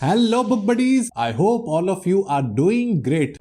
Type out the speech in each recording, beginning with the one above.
Hello book buddies, I hope all of you are doing great.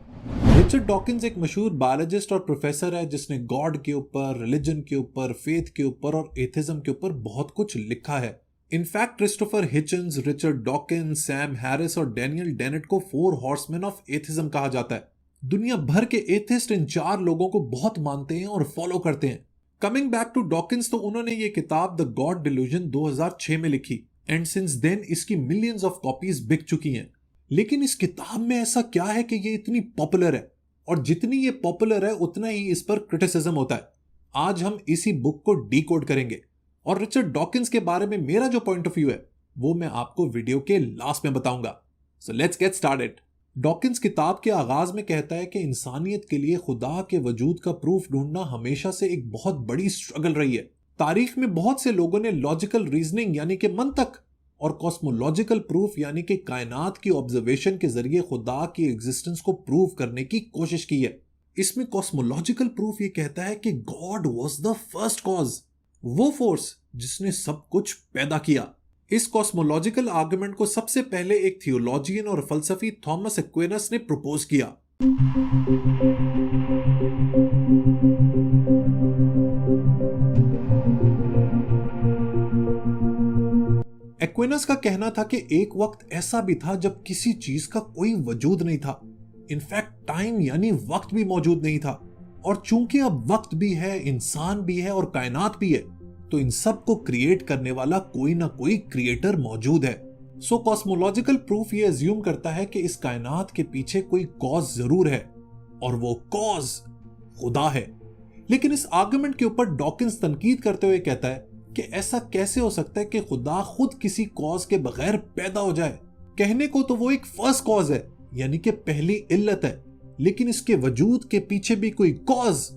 Richard Dawkins एक मशहूर biologist और professor है जिसने गॉड के ऊपर, रिलीजन के ऊपर, फेथ के ऊपर और एथिज्म के ऊपर बहुत कुछ लिखा है। In fact Christopher Hitchens, Richard Dawkins, Sam Harris और डैनियल डेनेट को 4 हॉर्समैन ऑफ एथिज्म कहा जाता है। दुनिया भर के एथिस्ट इन 4 लोगों को बहुत मानते हैं और फॉलो करते हैं। कमिंग बैक टू डॉकिंस, तो उन्होंने ये किताब द गॉड डिल्यूजन 2006 में लिखी एंड सिंस देन इसकी मिलियंस ऑफ कॉपीज बिक चुकी हैं। लेकिन इस किताब में ऐसा क्या है कि ये इतनी पॉपुलर है, और जितनी ये पॉपुलर है उतना ही इस पर क्रिटिसिज्म होता है। आज हम इसी बुक को डीकोड करेंगे और रिचर्ड डॉकिंस के बारे में मेरा जो पॉइंट ऑफ व्यू है वो मैं आपको वीडियो के लास्ट में बताऊंगा। So let's get started. Dawkins किताब के आगाज में कहता है कि इंसानियत के लिए खुदा के वजूद का प्रूफ ढूंढना हमेशा से एक बहुत बड़ी स्ट्रगल रही है। तारीख में बहुत से लोगों ने लॉजिकल रीजनिंग यानी कि मंतक और कॉस्मोलॉजिकल प्रूफ यानी कि कायनात की ऑब्जर्वेशन के जरिए खुदा की एग्जिस्टेंस को प्रूव करने की कोशिश की है। इसमें कॉस्मोलॉजिकल प्रूफ ये कहता है कि God was the first cause, वो फोर्स जिसने सब कुछ पैदा किया। इस कॉस्मोलॉजिकल आर्गुमेंट को सबसे पहले एक थियोलॉजियन और फलसफी थॉमस एक्विनस ने प्रपोज किया। एक्विनस का कहना था कि एक वक्त ऐसा भी था जब किसी चीज का कोई वजूद नहीं था। इनफैक्ट टाइम यानी वक्त भी मौजूद नहीं था, और चूंकि अब वक्त भी है, इंसान भी है और कायनात भी है, तो इन सब को क्रिएट करने वाला कोई ना कोई क्रिएटर मौजूद है। सो कॉस्मोलॉजिकल प्रूफ ये अज्यूम करता है कि इस कायनात के पीछे कोई कॉज जरूर है और वो कॉज खुदा है। लेकिन इस आर्गुमेंट के ऊपर डॉकिंस तनकीद करते हुए कहता है कि ऐसा कैसे हो सकता है कि खुदा खुद किसी कॉज के बगैर पैदा हो जाए। कहने को तो वो एक फर्स्ट कॉज है यानी कि पहली इल्लत है, लेकिन इसके वजूद के पीछे भी कोई कॉज,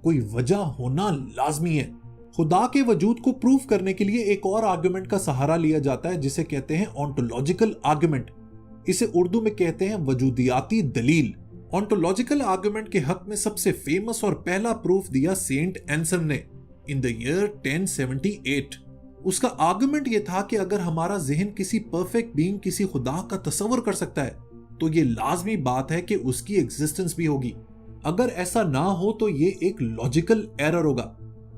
कोई वजह होना लाजमी है। खुदा के वजूद को प्रूव करने के लिए एक और आर्गुमेंट का सहारा लिया जाता है जिसे कहते हैं ऑन्टोलॉजिकल आर्गुमेंट। इसे उर्दू में कहते हैं वजूदियाती दलील। ऑन्टोलॉजिकल आर्गुमेंट के हक में सबसे फेमस और पहला प्रूफ दिया सेंट एंसन ने इन द ईयर 1078। उसका आर्गुमेंट यह था कि अगर हमारा जहन किसी परफेक्ट बीइंग, किसी खुदा का तस्वर कर सकता है, तो ये लाजमी बात है कि उसकी एग्जिस्टेंस भी होगी। अगर ऐसा ना हो तो ये एक लॉजिकल एरर होगा।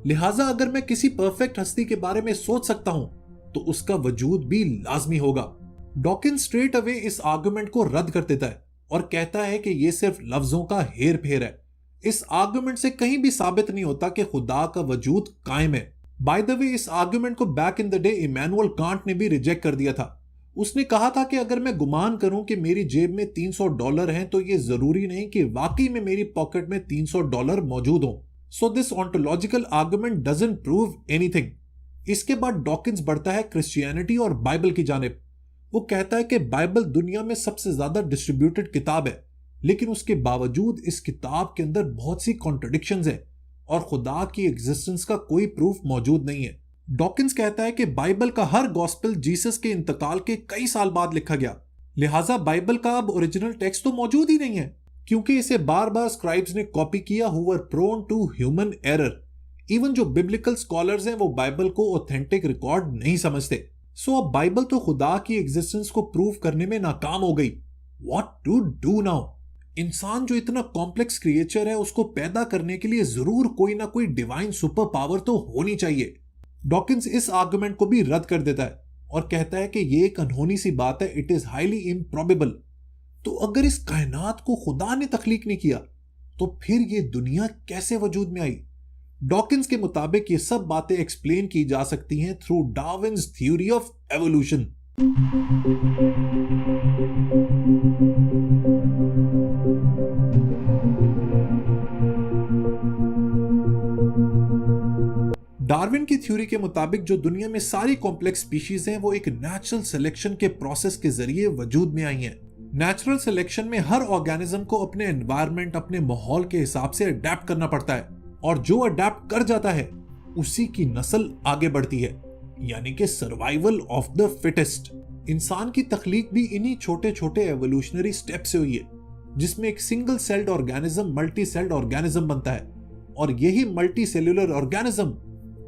लिहाजा अगर मैं किसी परफेक्ट हस्ती के बारे में सोच सकता हूं तो उसका वजूद भी लाजमी होगा। डॉकिंस स्ट्रेट अवे इस आर्गुमेंट को रद्द कर देता है और कहता है कि यह सिर्फ लफ्जों का हेर फेर है। इस आर्गुमेंट से कहीं भी साबित नहीं होता कि खुदा का वजूद कायम है। बाय द वे, इस आर्गुमेंट को back in the day Immanuel Kant ने भी रिजेक्ट कर दिया था। उसने कहा था कि अगर मैं गुमान करूं कि मेरी जेब में $300 हैं तो यह जरूरी नहीं कि वाकई में मेरी पॉकेट में $300 मौजूद हों। So this ontological argument doesn't prove anything. इसके बाद डॉकिंस बढ़ता है क्रिश्चियनिटी और बाइबल की जानिब। वो कहता है कि बाइबल दुनिया में सबसे ज्यादा डिस्ट्रीब्यूटेड किताब है, लेकिन उसके बावजूद इस किताब के अंदर बहुत सी कॉन्ट्रडिक्शंस हैं और खुदा की एग्जिस्टेंस का कोई प्रूफ मौजूद नहीं है। डॉकिंस कहता है कि बाइबल का हर गॉस्पेल जीसस के इंतकाल के कई साल बाद लिखा गया, लिहाजा बाइबल का अब ओरिजिनल टेक्स्ट तो मौजूद ही नहीं है, क्योंकि इसे बार बार स्क्राइब्स ने कॉपी किया who were prone to human error. Even जो बिब्लिकल स्कॉलर्स हैं वो बाइबल को ऑथेंटिक रिकॉर्ड नहीं समझते। सो अब बाइबल तो खुदा की एग्जिस्टेंस को प्रूव करने में नाकाम हो गई। What to do now? इंसान जो इतना कॉम्प्लेक्स क्रिएचर है, उसको पैदा करने के लिए जरूर कोई ना कोई डिवाइन सुपर पावर तो होनी चाहिए। डॉकिंस इस आर्गुमेंट को भी रद्द कर देता है और कहता है कि यह एक अनहोनी सी बात है, इट इज हाईली इम्प्रॉबेबल। तो अगर इस कायनात को खुदा ने तख्लीक नहीं किया तो फिर यह दुनिया कैसे वजूद में आई? डॉकिंस के मुताबिक ये सब बातें एक्सप्लेन की जा सकती हैं through Darwin's theory of evolution. Darwin की थ्योरी के मुताबिक जो दुनिया में सारी कॉम्प्लेक्स स्पीशीज हैं वो एक नेचुरल सिलेक्शन के प्रोसेस के जरिए वजूद में आई हैं। नेचुरल सिलेक्शन में हर ऑर्गेनिज्म को अपने एनवायरनमेंट, अपने माहौल के हिसाब से अडेप्ट करना पड़ता है, और जो अडेप्ट कर जाता है उसी की नस्ल आगे बढ़ती है, यानी कि सर्वाइवल ऑफ द फिटेस्ट। इंसान की तख्लीक भी इन्हीं छोटे छोटे एवोल्यूशनरी स्टेप से हुई है, जिसमें एक single celled organism multi celled organism बनता है, और यही मल्टी सेल्यूलर ऑर्गेनिज्म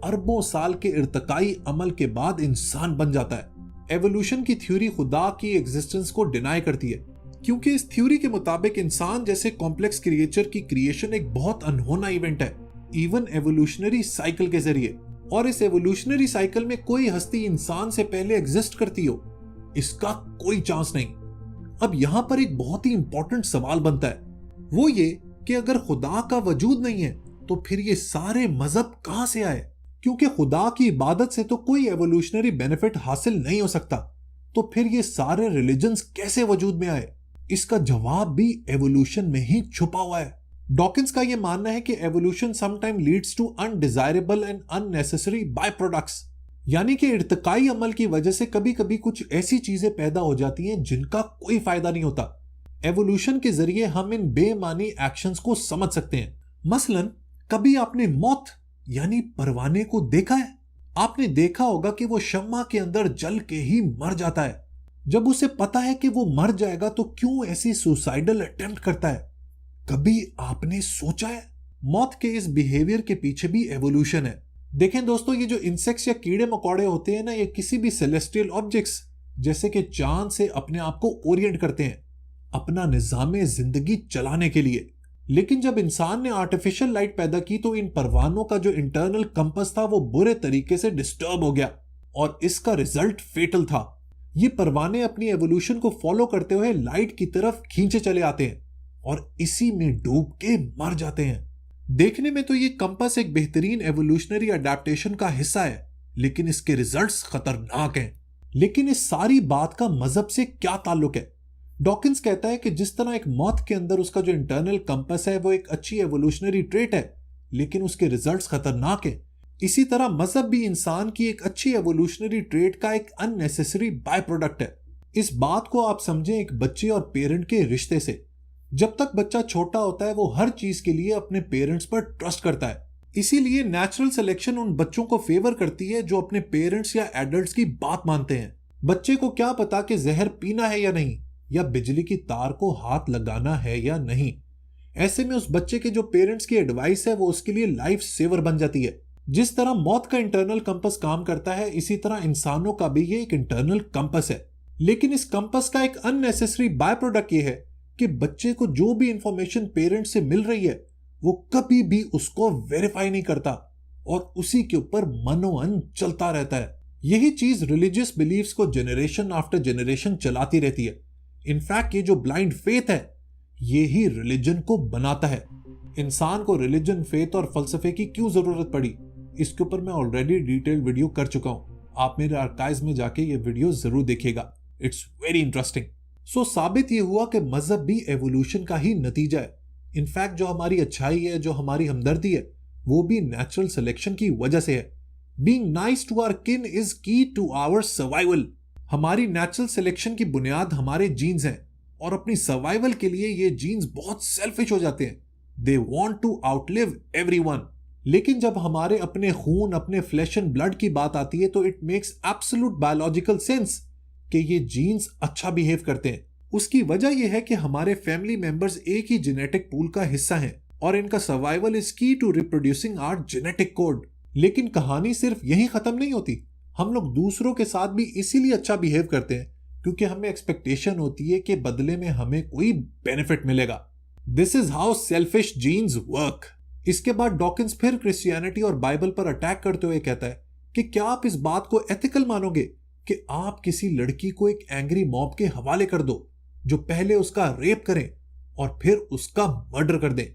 अरबों साल के इर्तकाई अमल के बाद इंसान बन जाता है। एवोल्यूशन की थ्योरी खुदा की एग्जिस्टेंस को डिनाई करती है, क्योंकि इस थ्योरी के मुताबिक इंसान जैसे कॉम्प्लेक्स क्रिएचर की क्रिएशन एक बहुत अनहोना इवेंट है, इवन एवोल्यूशनरी साइकिल के जरिए। और इस एवोल्यूशनरी साइकिल में कोई हस्ती इंसान से पहले एग्जिस्ट करती हो, इसका कोई चांस नहीं। अब यहां पर एक बहुत ही इंपॉर्टेंट सवाल बनता है, वो ये कि अगर खुदा का वजूद नहीं है तो फिर ये सारे मजहब कहां से आए? क्योंकि खुदा की इबादत से तो कोई एवोल्यूशनरी बेनिफिट हासिल नहीं हो सकता, तो फिर ये सारे रिलीजन्स कैसे वजूद में आए? इसका जवाब भी एवोल्यूशन में ही छुपा हुआ है। डॉकिंस का यह मानना है कि evolution sometime leads to undesirable and unnecessary byproducts, यानी कि इर्तिकाई अमल की वजह से कभी कभी कुछ ऐसी चीजें पैदा हो जाती हैं जिनका कोई फायदा नहीं होता। एवोल्यूशन के जरिए हम इन बेमानी एक्शंस को समझ सकते हैं। मसलन कभी आपने मौत यानी परवाने को देखा है? आपने देखा होगा कि वो शम्मा के अंदर जल के ही मर जाता है। जब उसे पता है कि वो मर जाएगा तो क्यों ऐसी सुसाइडल अटेम्प्ट करता है? कभी आपने सोचा है? मौत के इस बिहेवियर के पीछे भी एवोल्यूशन है। देखें दोस्तों, ये जो इंसेक्ट्स या कीड़े मकोड़े होते हैं ना, ये किसी भी सेलेस्टियल ऑब्जेक्ट्स जैसे कि चांद से अपने आप को ओरिएंट करते हैं अपना निजामे जिंदगी चलाने के लिए। लेकिन जब इंसान ने आर्टिफिशियल लाइट पैदा की तो इन परवानों का जो इंटरनल कंपस था वो बुरे तरीके से डिस्टर्ब हो गया और इसका रिजल्ट फेटल था। ये परवाने अपनी एवोल्यूशन को फॉलो करते हुए लाइट की तरफ खींचे चले आते हैं और इसी में डूब के मर जाते हैं। देखने में तो ये कंपस एक बेहतरीन एवोल्यूशनरी अडेप्टेशन का हिस्सा है, लेकिन इसके रिजल्ट्स खतरनाक हैं। लेकिन इस सारी बात का मजहब से क्या ताल्लुक है? डॉकिंस कहता है कि जिस तरह एक मॉथ के अंदर उसका जो इंटरनल कंपस है वो एक अच्छी एवोल्यूशनरी ट्रेट है, लेकिन उसके रिजल्ट्स खतरनाक है, इसी तरह मजहब भी इंसान की एक अच्छी एवोल्यूशनरी ट्रेट का एक अननेसेसरी बाय प्रोडक्ट है। इस बात को आप समझें एक बच्चे और पेरेंट के रिश्ते से। जब तक बच्चा छोटा होता है वो हर चीज के लिए अपने पेरेंट्स पर ट्रस्ट करता है, इसीलिए नेचुरल सिलेक्शन उन बच्चों को फेवर करती है जो अपने पेरेंट्स या एडल्ट्स की बात मानते हैं। बच्चे को क्या पता कि जहर पीना है या नहीं, या बिजली की तार को हाथ लगाना है या नहीं। ऐसे में उस बच्चे के जो पेरेंट्स की एडवाइस है वो उसके लिए लाइफ सेवर बन जाती है। जिस तरह मौत का इंटरनल कंपस काम करता है, इसी तरह इंसानों का भी ये एक इंटरनल कंपस है। लेकिन इस कंपस का एक अननेसेसरी बाय प्रोडक्ट ये है कि बच्चे को जो भी इंफॉर्मेशन पेरेंट्स से मिल रही है वो कभी भी उसको वेरीफाई नहीं करता और उसी के ऊपर मनोअन चलता रहता है। यही चीज रिलीजियस बिलीफ्स को जनरेशन आफ्टर जनरेशन चलाती रहती है। इनफैक्ट ये जो ब्लाइंड फेथ है ये ही रिलीजन को बनाता है। इंसान को रिलीजन, फेथ और फलसफे की क्यों जरूरत पड़ी, इसके ऊपर मैं ऑलरेडी डिटेल वीडियो कर चुका हूं। आप मेरे आर्काइव्स में जाके ये वीडियो जरूर देखिएगा, इट्स वेरी इंटरेस्टिंग। सो साबित ये हुआ कि मजहब भी एवोल्यूशन का ही नतीजा है। इनफैक्ट जो हमारी अच्छाई है, जो हमारी हमदर्दी है, वो भी नेचुरल सिलेक्शन की वजह से है। बीइंग नाइस टू आवर किन is key to our survival. हमारी नेचुरल सिलेक्शन की बुनियाद हमारे जीन्स हैं और अपनी सर्वाइवल के लिए ये जीन्स बहुत सेल्फिश हो जाते हैं। They want to outlive everyone. लेकिन जब हमारे अपने खून, अपने फ्लैश एंड ब्लड की बात आती है तो it makes absolute biological sense कि ये जीन्स अच्छा बिहेव करते हैं। उसकी वजह यह है कि हमारे फैमिली मेंबर्स एक ही जेनेटिक पूल का हिस्सा हैं और इनका survival is key to reproducing our genetic code. लेकिन कहानी सिर्फ यहीं खत्म नहीं होती। हम लोग दूसरों के साथ भी इसीलिए अच्छा बिहेव करते हैं क्योंकि हमें एक्सपेक्टेशन होती है कि बदले में हमें कोई बेनिफिट मिलेगा। This is how selfish genes work. इसके बाद डॉकिंस फिर क्रिश्चियनिटी और बाइबल पर अटैक करते हुए कहता है कि क्या आप इस बात को एथिकल मानोगे कि आप किसी लड़की को एक एंग्री मॉब के हवाले कर दो जो पहले उसका रेप करें और फिर उसका मर्डर कर दें?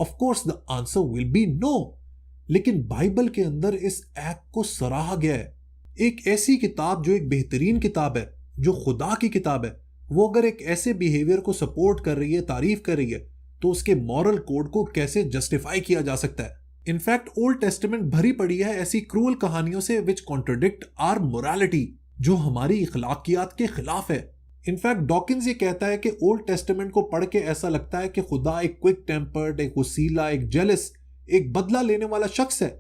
Of course the answer will be no. लेकिन बाइबल के अंदर इस एक्ट को सराहा गया है। एक ऐसी किताब जो एक बेहतरीन किताब है, जो खुदा की किताब है, वो अगर एक ऐसे बिहेवियर को सपोर्ट कर रही है, तारीफ कर रही है, तो उसके मॉरल कोड को कैसे जस्टिफाई किया जा सकता है? इनफैक्ट ओल्ड टेस्टामेंट भरी पड़ी है ऐसी क्रूअल कहानियों से विच कॉन्ट्रोडिक्ट आवर मोरालिटी, जो हमारी इखलाकियात के खिलाफ है। इनफैक्ट डॉकिंस ये कहता है कि ओल्ड टेस्टामेंट को पढ़ के ऐसा लगता है कि खुदा एक क्विक टेम्पर्ड, एक वसीला, एक जेलस, एक बदला लेने वाला शख्स है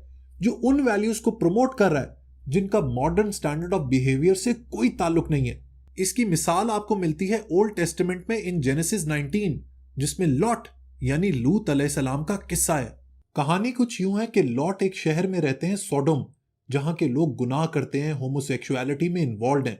जो उन वैल्यूज को प्रमोट कर रहा है जिनका मॉडर्न स्टैंडर्ड ऑफ बिहेवियर से कोई ताल्लुक नहीं है। इसकी मिसाल आपको मिलती है ओल्ड टेस्टामेंट में इन जेनेसिस 19, जिसमें लॉट यानी लूत अलैहिस्सलाम का किस्सा है। कहानी कुछ यूं है कि लॉट एक शहर में रहते हैं, सोडोम, जहां के लोग गुनाह करते हैं, होमोसेक्सुअलिटी में इन्वॉल्व हैं।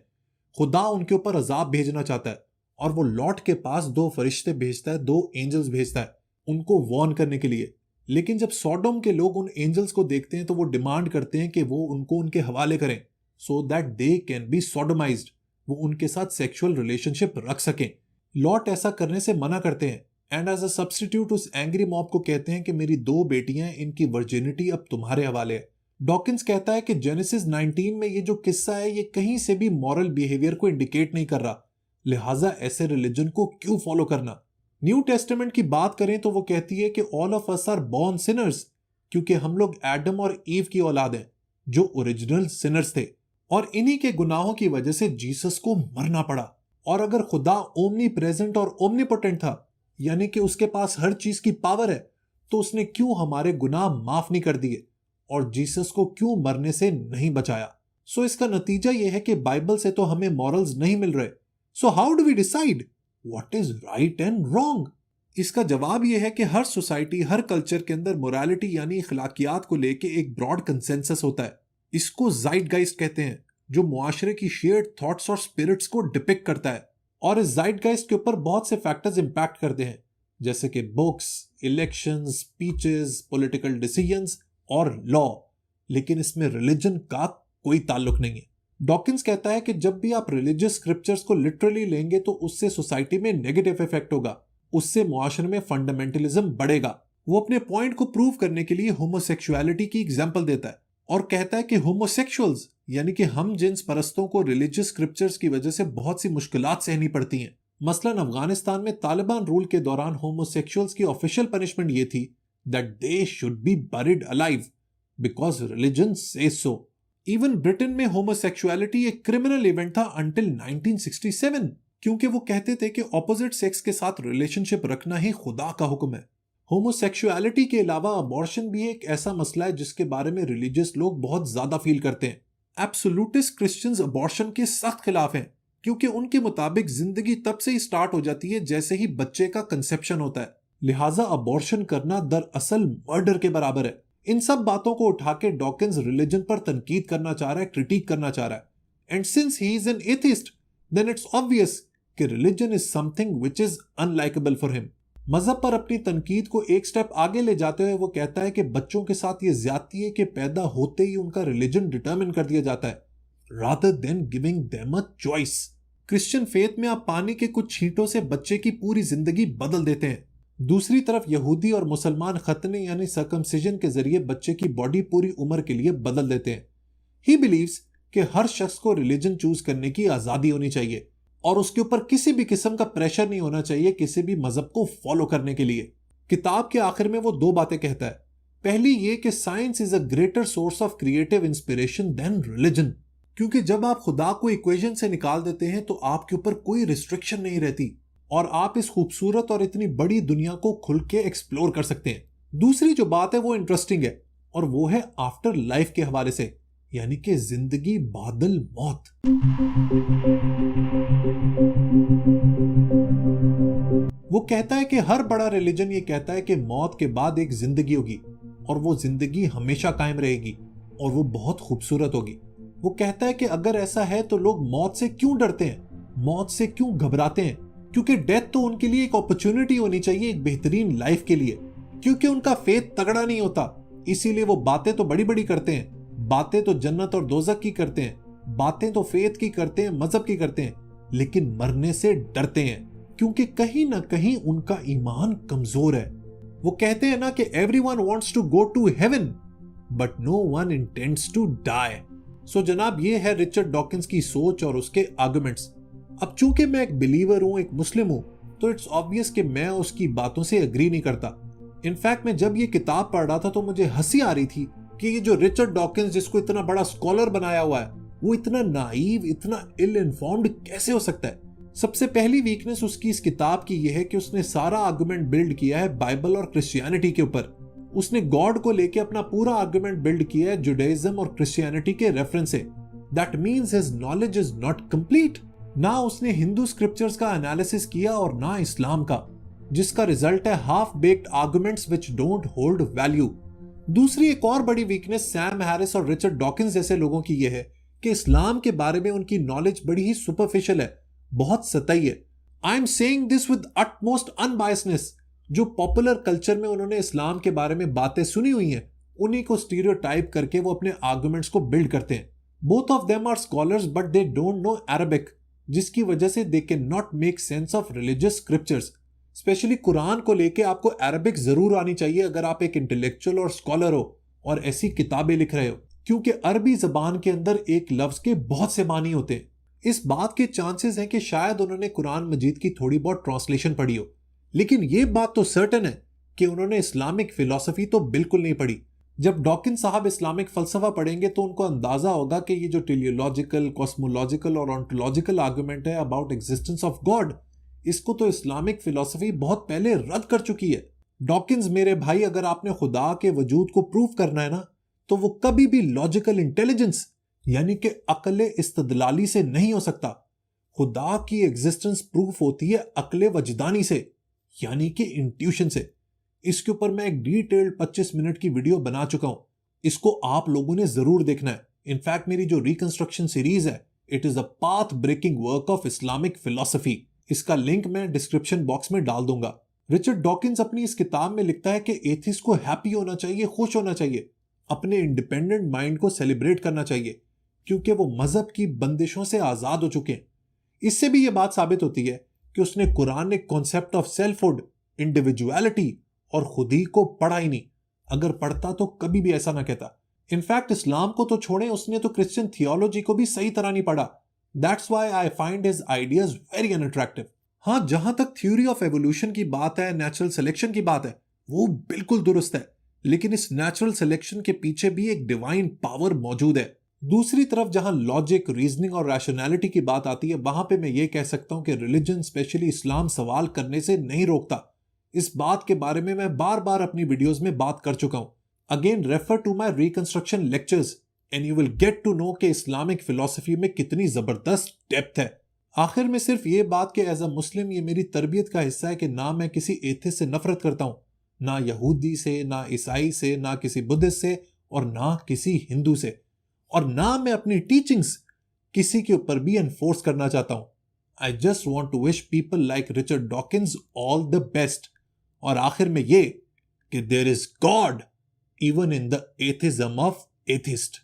खुदा उनके ऊपर अजाब भेजना चाहता है और वो लॉट के पास 2 फरिश्ते भेजता है, 2 एंजल्स भेजता है उनको वार्न करने के लिए। लेकिन जब सोडोम के लोग उन एंजल्स को देखते हैं तो वो डिमांड करते हैं कि वो उनको उनके हवाले करें so that they can be sodomised, वो उनके साथ सेक्सुअल रिलेशनशिप रख सकें। लॉट ऐसा करने से मना करते हैं एंड एज अ सब्स्टिट्यूट उस एंग्री मॉब को कहते हैं कि मेरी 2 बेटियां, इनकी वर्जिनिटी अब तुम्हारे हवाले है। डॉकिंस कहता है कि जेनेसिस 19 में ये जो किस्सा है ये कहीं से भी मॉरल बिहेवियर को इंडिकेट नहीं कर रहा, लिहाजा ऐसे रिलीजन को क्यों फॉलो करना। न्यू टेस्टामेंट की बात करें तो वो कहती है कि all of us are born sinners, क्योंकि हम लोग एडम और ईव की औलाद हैं जो ओरिजिनल सिनर्स थे और इन्हीं के गुनाहों की वजह से जीसस को मरना पड़ा। और अगर खुदा ओमनी प्रेजेंट और ओमनीपोटेंट था, यानी कि उसके पास हर चीज की पावर है, तो उसने क्यों हमारे गुनाह माफ नहीं कर दिए और जीसस को क्यों मरने से नहीं बचाया। सो इसका नतीजा यह है कि बाइबल से तो हमें मॉरल्स नहीं मिल रहे। So how do we decide what is right and wrong? इसका जवाब यह है कि हर सोसाइटी, हर कल्चर के अंदर मोरालिटी यानी अखलाकियात को लेके एक ब्रॉड कंसेंसस होता है। इसको ज़ाइटगाइस्ट कहते हैं, जो मुआशरे की शेयर्ड थॉट्स और स्पिरिट्स को डिपिक्ट करता है। और इस ज़ाइटगाइस्ट के ऊपर बहुत से फैक्टर्स इंपैक्ट करते हैं, जैसे कि books, elections, speeches, political decisions और लॉ। लेकिन इसमें रिलीजन का कोई ताल्लुक नहीं है। डॉकिंस कहता है कि जब भी आप रिलीजियस स्क्रिप्चर्स को लिटरली लेंगे तो उससे सोसाइटी में नेगेटिव इफेक्ट होगा, उससे मुआशरे में फंडामेंटलिज्म बढ़ेगा। वो अपने पॉइंट को प्रूव करने के लिए होमोसेक्सुअलिटी की एग्जांपल देता है और कहता है कि होमोसेक्सुअल्स यानी कि हम जिन्स परस्तों को रिलीजियस स्क्रिप्चर्स की वजह से बहुत सी मुश्किलात सहनी पड़ती हैं। मसलन अफगानिस्तान में तालिबान रूल के दौरान होमोसेक्सुअल्स की ऑफिशियल पनिशमेंट ये थी that they should be buried alive because religion says so. Even Britain में होमोसेक्सुअलिटी एक क्रिमिनल इवेंट था अंटिल 1967, क्योंकि वो कहते थे कि ऑपोजिट सेक्स के साथ रिलेशनशिप रखना ही खुदा का हुक्म है। होमोसेक्सुअलिटी के अलावा अबॉर्शन भी एक ऐसा मसला है जिसके बारे में रिलीजियस लोग बहुत ज्यादा फील करते हैं। एब्सोल्यूटिस्ट क्रिश्चियंस अबॉर्शन के सख्त खिलाफ हैं, क्योंकि उनके मुताबिक जिंदगी तब से ही स्टार्ट हो जाती है जैसे ही बच्चे का कंसेप्शन होता है। लिहाजा अबॉर्शन करना दरअसल मर्डर के बराबर है। इन सब बातों को उठा के डॉकिंस रिलीजन पर तनकीद करना चाह रहा है, क्रिटिक करना चाह रहा है। And since he is an atheist then it's obvious कि religion is something which is unlikeable for him. मजहब पर अपनी तनकीद को एक स्टेप आगे ले जाते हुए वो कहता है कि बच्चों के साथ ये ज्यादती है कि पैदा होते ही उनका रिलीजन डिटरमिन कर दिया जाता है rather than giving them a choice. Christian faith में आप पानी के कुछ छींटों से बच्चे की पूरी जिंदगी बदल देते हैं। दूसरी तरफ यहूदी और मुसलमान खतने यानी सर्कमसिजन के जरिए बच्चे की बॉडी पूरी उम्र के लिए बदल देते हैं। ही बिलीव्स कि हर शख्स को रिलीजन चूज करने की आजादी होनी चाहिए और उसके ऊपर किसी भी किस्म का प्रेशर नहीं होना चाहिए किसी भी मजहब को फॉलो करने के लिए। किताब के आखिर में वो 2 बातें कहता है। पहली ये कि science is a greater source of creative inspiration than religion, क्योंकि जब आप खुदा को इक्वेशन से निकाल देते हैं तो आपके ऊपर कोई रिस्ट्रिक्शन नहीं रहती और आप इस खूबसूरत और इतनी बड़ी दुनिया को खुल के एक्सप्लोर कर सकते हैं। दूसरी जो बात है वो इंटरेस्टिंग है और वो है आफ्टर लाइफ के हवाले से, यानी कि जिंदगी बादल मौत। वो कहता है कि हर बड़ा रिलीजन ये कहता है कि मौत के बाद एक जिंदगी होगी और वो जिंदगी हमेशा कायम रहेगी और वो बहुत खूबसूरत होगी। वो कहता है कि अगर ऐसा है तो लोग मौत से क्यों डरते हैं, मौत से क्यों घबराते हैं, क्योंकि डेथ तो उनके लिए एक अपॉर्चुनिटी होनी चाहिए एक बेहतरीन लाइफ के लिए। क्योंकि उनका फेथ तगड़ा नहीं होता इसीलिए वो बातें तो बड़ी बड़ी करते हैं, बातें तो जन्नत और दोजख की करते हैं, बातें तो फेथ की करते हैं, मजहब की करते हैं, लेकिन मरने से डरते हैं क्योंकि कहीं ना कहीं उनका ईमान कमजोर है। वो कहते हैं ना कि everyone wants to go to heaven but no one intends to die. So जनाब ये है रिचर्ड डॉकिंस की सोच और उसके आर्गुमेंट्स। अब चूंकि मैं एक बिलीवर हूं, एक मुस्लिम हूं, तो इट्स ऑब्वियस कि मैं उसकी बातों से एग्री नहीं करता। इनफैक्ट मैं जब ये किताब पढ़ रहा था तो मुझे हंसी आ रही थी कि ये जो रिचर्ड डॉकिंस जिसको इतना बड़ा स्कॉलर बनाया हुआ है वो इतना नाइव, इतना इल इन्फॉर्म्ड कैसे हो सकता है। सबसे पहली वीकनेस उसकी इस किताब की यह है कि उसने सारा आर्गुमेंट बिल्ड किया है बाइबल और क्रिश्चियनिटी के ऊपर। उसने गॉड को लेके अपना पूरा आर्गुमेंट बिल्ड किया है जुडाइज्म और क्रिश्चियनिटी के रेफरेंस से। That means his knowledge is not complete. ना उसने हिंदू स्क्रिप्चर्स का एनालिसिस किया और ना इस्लाम का, जिसका रिजल्ट है half baked arguments which don't hold value. दूसरी एक और बड़ी वीकनेस सैम हैरिस और रिचर्ड डॉकिंस जैसे लोगों की यह है कि इस्लाम के बारे में उनकी नॉलेज बड़ी ही सुपरफिशियल है, बहुत सतही है। I am saying this with utmost unbiasedness. जो पॉपुलर कल्चर में उन्होंने इस्लाम के बारे में बातें सुनी हुई हैं, उन्हीं को स्टीरियोटाइप करके वो अपने आर्गुमेंट्स को बिल्ड करते हैं। Both of them are scholars but they don't know Arabic, जिसकी वजह से they can not make sense of religious scriptures. Especially कुरान को लेके आपको अरबिक जरूर आनी चाहिए अगर आप एक इंटेलेक्चुअल और स्कॉलर हो और ऐसी किताबें लिख रहे हो, क्योंकि अरबी जबान के अंदर एक लफ्ज के बहुत से मानी होते हैं। इस बात के चांसेस हैं कि शायद उन्होंने कुरान मजीद की थोड़ी बहुत ट्रांसलेशन पढ़ी हो, लेकिन यह बात तो सर्टन है कि उन्होंने इस्लामिक फिलॉसफी तो बिल्कुल नहीं पढ़ी। जब डॉकिंस साहब इस्लामिक फलसफा पढ़ेंगे तो उनको अंदाजा होगा कि ये जो टेलियोलॉजिकल, कॉस्मोलॉजिकल और ऑन्टोलॉजिकल आर्गुमेंट है अबाउट एग्जिस्टेंस ऑफ गॉड, इसको तो इस्लामिक फिलॉसफी बहुत पहले रद्द कर चुकी है। डॉकिंस मेरे भाई, अगर आपने खुदा के वजूद को प्रूव करना है ना, तो वो कभी भी लॉजिकल इंटेलिजेंस यानी कि अक्ल इस्तदलाली से नहीं हो सकता। खुदा की एग्जिस्टेंस प्रूफ होती है अक्ल वजदानी से, यानी कि इंट्यूशन से। इसके ऊपर मैं एक डिटेल्ड 25 मिनट की वीडियो बना चुका हूं, इसको आप लोगों ने जरूर देखना है। इनफैक्ट मेरी जो रिकंस्ट्रक्शन सीरीज है, it is a path breaking work of Islamic philosophy. इसका लिंक मैं डिस्क्रिप्शन बॉक्स में डाल दूंगा। रिचर्ड डॉकिंस अपनी इस किताब में लिखता है कि एथिस्ट को हैप्पी होना चाहिए, खुश होना चाहिए, अपने इंडिपेंडेंट माइंड को सेलिब्रेट करना चाहिए, क्योंकि वो मजहब की बंदिशों से आजाद हो चुके हैं। इससे भी यह बात साबित होती है कि उसने Quran concept of selfhood, individuality और खुदी को पढ़ा ही नहीं। अगर पढ़ता तो कभी भी ऐसा ना कहता। इनफैक्ट इस्लाम को तो छोड़े, उसने तो क्रिश्चियन थियोलॉजी को भी सही तरह नहीं पढ़ा। That's why I find his ideas very unattractive. हाँ, जहां तक थ्योरी ऑफ एवोल्यूशन की बात है, नेचुरल सिलेक्शन की बात है, वो बिल्कुल दुरुस्त है, लेकिन इस नेचुरल सिलेक्शन के पीछे भी एक डिवाइन पावर मौजूद है। दूसरी तरफ जहां लॉजिक, रीजनिंग और रैशनैलिटी की बात आती है, वहां पे मैं ये कह सकता हूं कि रिलीजन, स्पेशली इस्लाम, सवाल करने से नहीं रोकता। इस बात के बारे में मैं बार बार अपनी वीडियोस में बात कर चुका हूं। Again refer to my reconstruction lectures and you will get to know कि इस्लामिक फिलॉसफी में कितनी जबरदस्त डेप्थ है। आखिर में सिर्फ ये बात कि एज अ मुस्लिम ये मेरी तरबियत का हिस्सा है कि ना मैं किसी एथिस्ट से नफरत करता हूं, ना यहूदी से, ना ईसाई से, ना किसी बुद्धिस्ट से, और ना किसी हिंदू से, और ना मैं अपनी टीचिंग्स किसी के ऊपर भी एनफोर्स करना चाहता हूं। I just want to wish people like Richard Dawkins all the best. और आखिर में ये कि there is God even in the atheism of atheist.